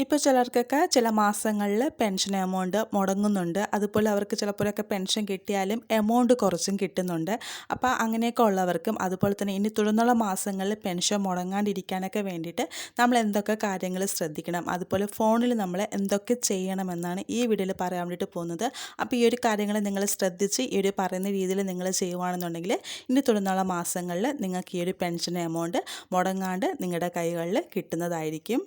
ഇപ്പോൾ ചിലർക്കൊക്കെ ചില മാസങ്ങളിൽ പെൻഷൻ എമൗണ്ട് മുടങ്ങുന്നുണ്ട്. അതുപോലെ അവർക്ക് ചിലപ്പോഴൊക്കെ പെൻഷൻ കിട്ടിയാലും എമൗണ്ട് കുറച്ചും കിട്ടുന്നുണ്ട്. അപ്പോൾ അങ്ങനെയൊക്കെ ഉള്ളവർക്കും അതുപോലെ തന്നെ ഇനി തുടർന്നുള്ള മാസങ്ങളിൽ പെൻഷൻ മുടങ്ങാണ്ടിരിക്കാനൊക്കെ വേണ്ടിയിട്ട് നമ്മൾ എന്തൊക്കെ കാര്യങ്ങൾ ശ്രദ്ധിക്കണം, അതുപോലെ ഫോണിൽ നമ്മൾ എന്തൊക്കെ ചെയ്യണമെന്നാണ് ഈ വീഡിയോയിൽ പറയാൻ വേണ്ടിയിട്ട് പോകുന്നത്. അപ്പോൾ ഈ ഒരു കാര്യങ്ങൾ നിങ്ങൾ ശ്രദ്ധിച്ച് ഈ ഒരു പറയുന്ന രീതിയിൽ നിങ്ങൾ ചെയ്യുകയാണെന്നുണ്ടെങ്കിൽ ഇനി തുടർന്നുള്ള മാസങ്ങളിൽ നിങ്ങൾക്ക് ഈ ഒരു പെൻഷൻ എമൗണ്ട് മുടങ്ങാണ്ട് നിങ്ങളുടെ കൈകളിൽ കിട്ടുന്നതായിരിക്കും.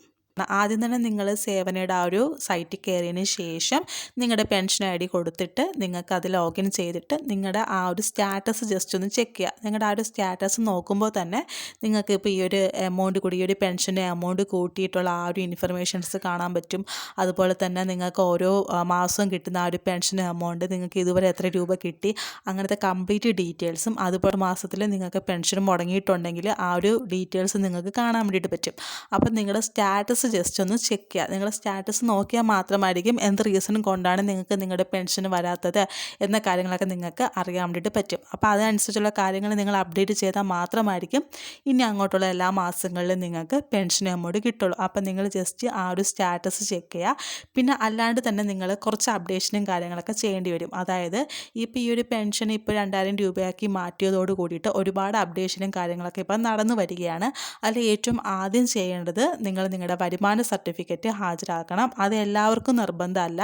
ആദ്യം തന്നെ നിങ്ങൾ സേവനയുടെ ആ ഒരു സൈറ്റിൽ കയറിയതിന് ശേഷം നിങ്ങളുടെ പെൻഷൻ ഐ ഡി കൊടുത്തിട്ട് നിങ്ങൾക്ക് അത് ലോഗിൻ ചെയ്തിട്ട് നിങ്ങളുടെ ആ ഒരു സ്റ്റാറ്റസ് ജസ്റ്റ് ഒന്ന് ചെക്ക് ചെയ്യുക. നിങ്ങളുടെ ആ ഒരു സ്റ്റാറ്റസ് നോക്കുമ്പോൾ തന്നെ നിങ്ങൾക്ക് ഇപ്പോൾ ഈ ഒരു എമൗണ്ട് കൂടി, ഈ ഒരു പെൻഷൻ്റെ എമൗണ്ട് കൂട്ടിയിട്ടുള്ള ആ ഒരു ഇൻഫർമേഷൻസ് കാണാൻ പറ്റും. അതുപോലെ തന്നെ നിങ്ങൾക്ക് ഓരോ മാസവും കിട്ടുന്ന ആ ഒരു പെൻഷൻ എമൗണ്ട്, നിങ്ങൾക്ക് ഇതുവരെ എത്ര രൂപ കിട്ടി, അങ്ങനത്തെ കംപ്ലീറ്റ് ഡീറ്റെയിൽസും, അതുപോലെ മാസത്തിൽ നിങ്ങൾക്ക് പെൻഷൻ മുടങ്ങിയിട്ടുണ്ടെങ്കിൽ ആ ഒരു ഡീറ്റെയിൽസ് നിങ്ങൾക്ക് കാണാൻ വേണ്ടിയിട്ട് പറ്റും. അപ്പം നിങ്ങളുടെ സ്റ്റാറ്റസ് ജസ്റ്റ് ഒന്ന് ചെക്ക് ചെയ്യുക. നിങ്ങളുടെ സ്റ്റാറ്റസ് നോക്കിയാൽ മാത്രമായിരിക്കും എന്ത് റീസണും കൊണ്ടാണ് നിങ്ങൾക്ക് നിങ്ങളുടെ പെൻഷൻ വരാത്തത് എന്ന കാര്യങ്ങളൊക്കെ നിങ്ങൾക്ക് അറിയാൻ വേണ്ടിയിട്ട് പറ്റും. അപ്പോൾ അതനുസരിച്ചുള്ള കാര്യങ്ങൾ നിങ്ങൾ അപ്ഡേറ്റ് ചെയ്താൽ മാത്രമായിരിക്കും ഇനി അങ്ങോട്ടുള്ള എല്ലാ മാസങ്ങളിലും നിങ്ങൾക്ക് പെൻഷൻ എമൗണ്ട് കിട്ടുള്ളൂ. അപ്പോൾ നിങ്ങൾ ജസ്റ്റ് ആ ഒരു സ്റ്റാറ്റസ് ചെക്ക് ചെയ്യുക. പിന്നെ അല്ലാണ്ട് തന്നെ നിങ്ങൾ കുറച്ച് അപ്ഡേഷനും കാര്യങ്ങളൊക്കെ ചെയ്യേണ്ടി വരും. അതായത് ഇപ്പോൾ ഈ ഒരു പെൻഷൻ ഇപ്പോൾ 2000 രൂപയാക്കി മാറ്റിയതോട് കൂടിയിട്ട് ഒരുപാട് അപ്ഡേഷനും കാര്യങ്ങളൊക്കെ ഇപ്പോൾ നടന്നു വരികയാണ്. അതിൽ ഏറ്റവും ആദ്യം ചെയ്യേണ്ടത് നിങ്ങളുടെ വരുമാന സർട്ടിഫിക്കറ്റ് ഹാജരാക്കണം. അത് എല്ലാവർക്കും നിർബന്ധമല്ല.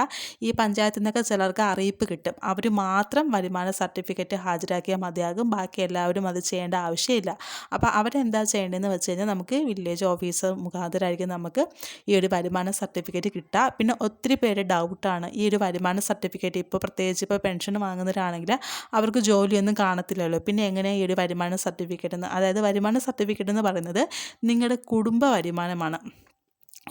ഈ പഞ്ചായത്തിൽ നിന്നൊക്കെ ചിലർക്ക് അറിയിപ്പ് കിട്ടും, അവർ മാത്രം വരുമാന സർട്ടിഫിക്കറ്റ് ഹാജരാക്കിയാൽ മതിയാകും. ബാക്കി എല്ലാവരും അത് ചെയ്യേണ്ട ആവശ്യമില്ല. അപ്പോൾ അവരെന്താ ചെയ്യേണ്ടതെന്ന് വെച്ച് കഴിഞ്ഞാൽ നമുക്ക് വില്ലേജ് ഓഫീസർ മുഖാന്തരമായിരിക്കും നമുക്ക് ഈ ഒരു വരുമാന സർട്ടിഫിക്കറ്റ് കിട്ടുക. പിന്നെ ഒത്തിരി പേര് ഡൗട്ടാണ്, ഈ ഒരു വരുമാന സർട്ടിഫിക്കറ്റ് ഇപ്പോൾ പ്രത്യേകിച്ച് ഇപ്പോൾ പെൻഷൻ വാങ്ങുന്നവരാണെങ്കിൽ അവർക്ക് ജോലിയൊന്നും കാണത്തില്ലല്ലോ, പിന്നെ എങ്ങനെയാണ് ഈ ഒരു വരുമാന സർട്ടിഫിക്കറ്റ് എന്ന്. അതായത് വരുമാന സർട്ടിഫിക്കറ്റ് എന്ന് പറയുന്നത് നിങ്ങളുടെ കുടുംബ വരുമാനമാണ്.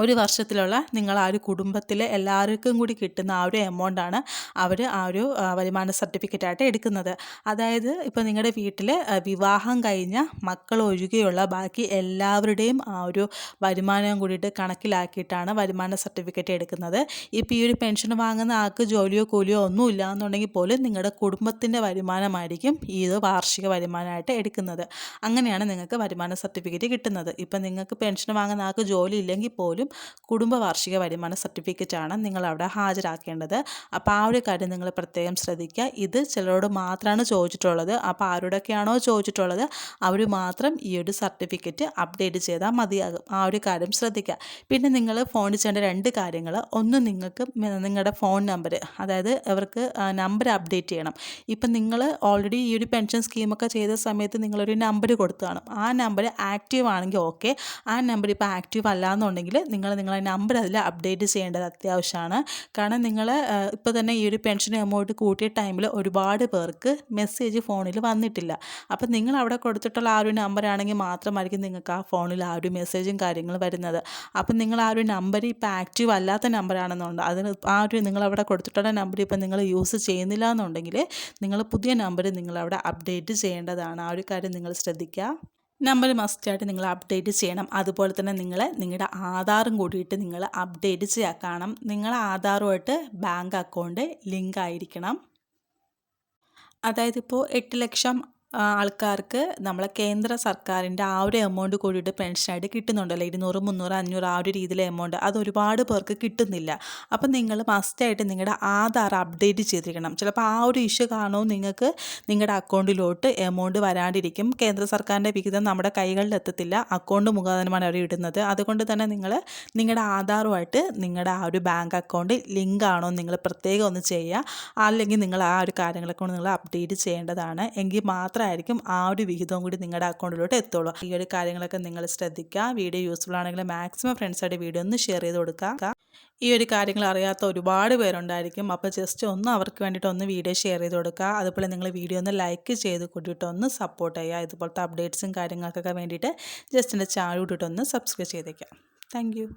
ഒരു വർഷത്തിലുള്ള നിങ്ങൾ ആ ഒരു കുടുംബത്തിലെ എല്ലാവർക്കും കൂടി കിട്ടുന്ന ആ ഒരു എമൗണ്ടാണ് അവർ ആ ഒരു വരുമാന സർട്ടിഫിക്കറ്റായിട്ട് എടുക്കുന്നത്. അതായത് ഇപ്പോൾ നിങ്ങളുടെ വീട്ടിൽ വിവാഹം കഴിഞ്ഞ മക്കൾ ഒഴികെയുള്ള ബാക്കി എല്ലാവരുടെയും ആ ഒരു വരുമാനം കൂടിയിട്ട് കണക്കിലാക്കിയിട്ടാണ് വരുമാന സർട്ടിഫിക്കറ്റ് എടുക്കുന്നത്. ഇപ്പോൾ ഈ ഒരു പെൻഷൻ വാങ്ങുന്ന ആൾക്ക് ജോലിയോ കൂലിയോ ഒന്നും ഇല്ല എന്നുണ്ടെങ്കിൽ പോലും നിങ്ങളുടെ കുടുംബത്തിൻ്റെ വരുമാനമായിരിക്കും ഇത് വാർഷിക വരുമാനമായിട്ട് എടുക്കുന്നത്. അങ്ങനെയാണ് നിങ്ങൾക്ക് വരുമാന സർട്ടിഫിക്കറ്റ് കിട്ടുന്നത്. ഇപ്പം നിങ്ങൾക്ക് പെൻഷൻ വാങ്ങുന്ന ആൾക്ക് ജോലി ഇല്ലെങ്കിൽ പോലും കുടുംബ വാർഷിക വരുമാന സർട്ടിഫിക്കറ്റാണ് നിങ്ങളവിടെ ഹാജരാക്കേണ്ടത്. അപ്പോൾ ആ ഒരു കാര്യം നിങ്ങൾ പ്രത്യേകം ശ്രദ്ധിക്കുക. ഇത് ചിലരോട് മാത്രമാണ് ചോദിച്ചിട്ടുള്ളത്. അപ്പോൾ ആരോടൊക്കെയാണോ ചോദിച്ചിട്ടുള്ളത് അവർ മാത്രം ഈ ഒരു സർട്ടിഫിക്കറ്റ് അപ്ഡേറ്റ് ചെയ്താൽ മതിയാകും. ആ ഒരു കാര്യം ശ്രദ്ധിക്കുക. പിന്നെ നിങ്ങൾ ഫോണിൽ ചെയ്യേണ്ട 2 കാര്യങ്ങൾ. ഒന്ന്, നിങ്ങൾക്ക് നിങ്ങളുടെ ഫോൺ നമ്പർ, അതായത് അവർക്ക് നമ്പർ അപ്ഡേറ്റ് ചെയ്യണം. ഇപ്പം നിങ്ങൾ ഓൾറെഡി ഈ ഒരു പെൻഷൻ സ്കീമൊക്കെ ചെയ്ത സമയത്ത് നിങ്ങളൊരു നമ്പർ കൊടുത്തു കാണും. ആ നമ്പർ ആക്റ്റീവ് ആണെങ്കിൽ ഓക്കെ. ആ നമ്പർ ഇപ്പോൾ ആക്റ്റീവ് അല്ല എന്നുണ്ടെങ്കിൽ നിങ്ങളെ നമ്പർ അതിൽ അപ്ഡേറ്റ് ചെയ്യേണ്ടത് അത്യാവശ്യമാണ്. കാരണം നിങ്ങൾ ഇപ്പോൾ തന്നെ ഈ ഒരു പെൻഷൻ എമൗണ്ട് കൂട്ടിയ ടൈമിൽ ഒരുപാട് പേർക്ക് മെസ്സേജ് ഫോണിൽ വന്നിട്ടില്ല. അപ്പം നിങ്ങൾ അവിടെ കൊടുത്തിട്ടുള്ള ആ ഒരു നമ്പറാണെങ്കിൽ മാത്രമായിരിക്കും നിങ്ങൾക്ക് ആ ഫോണിൽ ആ ഒരു മെസ്സേജും കാര്യങ്ങളും വരുന്നത്. അപ്പം നിങ്ങൾ ആ ഒരു നമ്പർ ഇപ്പോൾ ആക്റ്റീവ് അല്ലാത്ത നമ്പറാണെന്നുണ്ട്, അതിന് ആ ഒരു നിങ്ങളവിടെ കൊടുത്തിട്ടുള്ള നമ്പർ ഇപ്പോൾ നിങ്ങൾ യൂസ് ചെയ്യുന്നില്ല എന്നുണ്ടെങ്കിൽ നിങ്ങൾ പുതിയ നമ്പർ നിങ്ങളവിടെ അപ്ഡേറ്റ് ചെയ്യേണ്ടതാണ്. ആ ഒരു കാര്യം നിങ്ങൾ ശ്രദ്ധിക്കുക. നമ്പർ മസ്റ്റായിട്ട് നിങ്ങൾ അപ്ഡേറ്റ് ചെയ്യണം. അതുപോലെ തന്നെ നിങ്ങളുടെ ആധാറും കൂടിയിട്ട് നിങ്ങൾ അപ്ഡേറ്റ് ചെയ്യാക്കണം. നിങ്ങളുടെ ആധാറുമായിട്ട് ബാങ്ക് അക്കൗണ്ട് ലിങ്ക് ആയിരിക്കണം. അതായത് ഇപ്പോൾ 8 ലക്ഷം ആൾക്കാർക്ക് നമ്മളെ കേന്ദ്ര സർക്കാരിൻ്റെ ആ ഒരു എമൗണ്ട് കൂടിയിട്ട് പെൻഷനായിട്ട് കിട്ടുന്നുണ്ടല്ലോ, 200, 300, 500 ആ ഒരു രീതിയിലെ എമൗണ്ട്. അത് ഒരുപാട് പേർക്ക് കിട്ടുന്നില്ല. അപ്പം നിങ്ങൾ മസ്റ്റായിട്ട് നിങ്ങളുടെ ആധാർ അപ്ഡേറ്റ് ചെയ്തിരിക്കണം. ചിലപ്പോൾ ആ ഒരു ഇഷ്യൂ കാണുമോ നിങ്ങൾക്ക് നിങ്ങളുടെ അക്കൗണ്ടിലോട്ട് എമൗണ്ട് വരാണ്ടിരിക്കും. കേന്ദ്ര സർക്കാരിൻ്റെ വിഹിതം നമ്മുടെ കൈകളിലെത്തത്തില്ല, അക്കൗണ്ട് മുഖാന്തരമാണ് അവർ ഇടുന്നത്. അതുകൊണ്ട് തന്നെ നിങ്ങളുടെ ആധാറുമായിട്ട് നിങ്ങളുടെ ആ ഒരു ബാങ്ക് അക്കൗണ്ട് ലിങ്ക് ആണോ നിങ്ങൾ പ്രത്യേകം ഒന്ന് ചെയ്യുക. അല്ലെങ്കിൽ നിങ്ങൾ ആ ഒരു കാര്യങ്ങളൊക്കെ നിങ്ങൾ അപ്ഡേറ്റ് ചെയ്യേണ്ടതാണ്. എങ്കിൽ മാത്രം ആയിരിക്കും ആ ഒരു വിഹിതവും കൂടി നിങ്ങളുടെ അക്കൗണ്ടിലോട്ട് എത്തുള്ളൂ. ഈ ഒരു കാര്യങ്ങളൊക്കെ നിങ്ങൾ ശ്രദ്ധിക്കുക. വീഡിയോ യൂസ്ഫുൾ ആണെങ്കിൽ മാക്സിമം ഫ്രണ്ട്സായിട്ട് വീഡിയോ ഒന്ന് ഷെയർ ചെയ്ത് കൊടുക്കുക. ഈ ഒരു കാര്യങ്ങൾ അറിയാത്ത ഒരുപാട് പേരുണ്ടായിരിക്കും. അപ്പോൾ ജസ്റ്റ് ഒന്ന് അവർക്ക് വേണ്ടിയിട്ട് ഒന്ന് വീഡിയോ ഷെയർ ചെയ്ത് കൊടുക്കുക. അതുപോലെ നിങ്ങൾ വീഡിയോ ഒന്ന് ലൈക്ക് ചെയ്ത് കൂട്ടിയിട്ട് ഒന്ന് സപ്പോർട്ട് ചെയ്യുക. ഇതുപോലത്തെ അപ്ഡേറ്റ്സും കാര്യങ്ങൾക്കൊക്കെ വേണ്ടിയിട്ട് ജസ്റ്റ് എൻ്റെ ചാനൽ കൂട്ടിയിട്ട് ഒന്ന് സബ്സ്ക്രൈബ് ചെയ്തേക്കാം. Thank you.